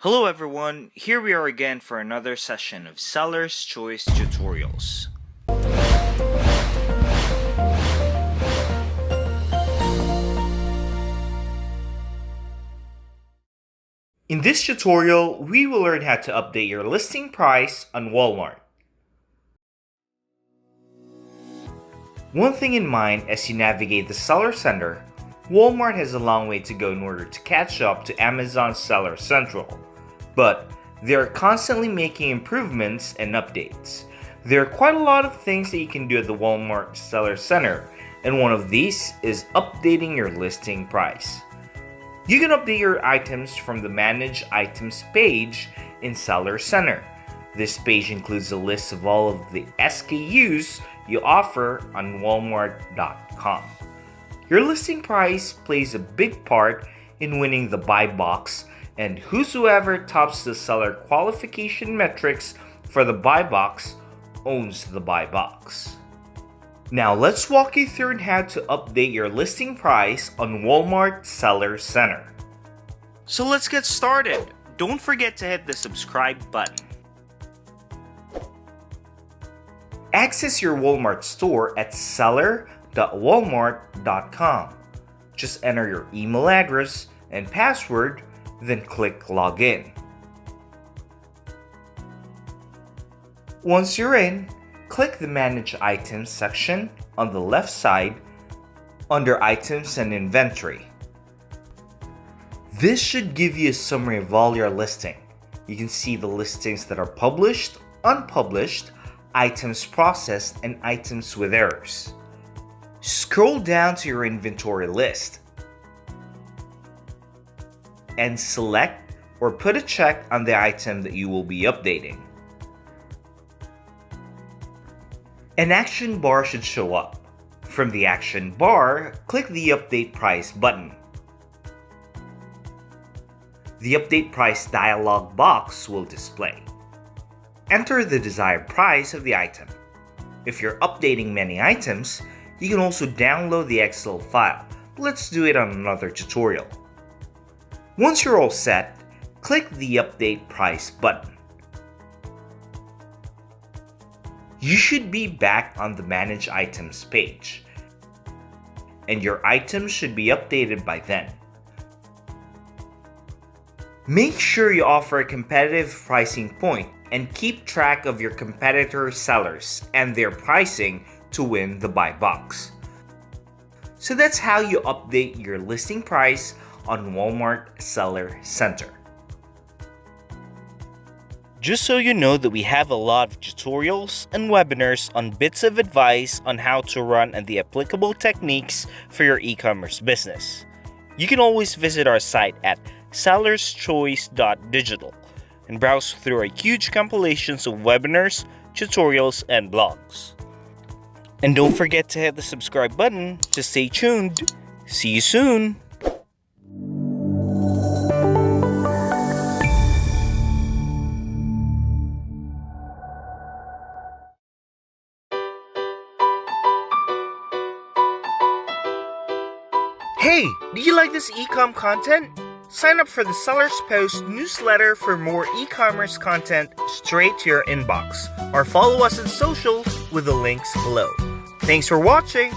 Hello everyone, here we are again for another session of Seller's Choice Tutorials. In this tutorial, we will learn how to update your listing price on Walmart. One thing in mind as you navigate the Seller Center, Walmart has a long way to go in order to catch up to Amazon's Seller Central. But they are constantly making improvements and updates. There are quite a lot of things that you can do at the Walmart Seller Center, and one of these is updating your listing price. You can update your items from the Manage Items page in Seller Center. This page includes a list of all of the SKUs you offer on Walmart.com. Your listing price plays a big part in winning the buy box, and whosoever tops the seller qualification metrics for the buy box owns the buy box. Now let's walk you through how to update your listing price on Walmart Seller Center. So let's get started. Don't forget to hit the subscribe button. Access your Walmart store at seller.walmart.com. Just enter your email address and password, then click Login. Once you're in, click the Manage Items section on the left side under Items and Inventory. This should give you a summary of all your listing. You can see the listings that are published, unpublished, items processed, and items with errors. Scroll down to your inventory list and select or put a check on the item that you will be updating. An action bar should show up. From the action bar, click the Update Price button. The Update Price dialog box will display. Enter the desired price of the item. If you're updating many items, you can also download the Excel file. Let's do it on another tutorial. Once you're all set, click the Update Price button. You should be back on the Manage Items page, and your items should be updated by then. Make sure you offer a competitive pricing point and keep track of your competitor sellers and their pricing to win the buy box. So that's how you update your listing price on Walmart Seller Center. Just so you know that we have a lot of tutorials and webinars on bits of advice on how to run and the applicable techniques for your e-commerce business. You can always visit our site at sellerschoice.digital and browse through our huge compilations of webinars, tutorials, and blogs. And don't forget to hit the subscribe button to stay tuned. See you soon! Hey, do you like this e-com content? Sign up for the Sellers Post newsletter for more e-commerce content straight to your inbox, or follow us on social with the links below. Thanks for watching!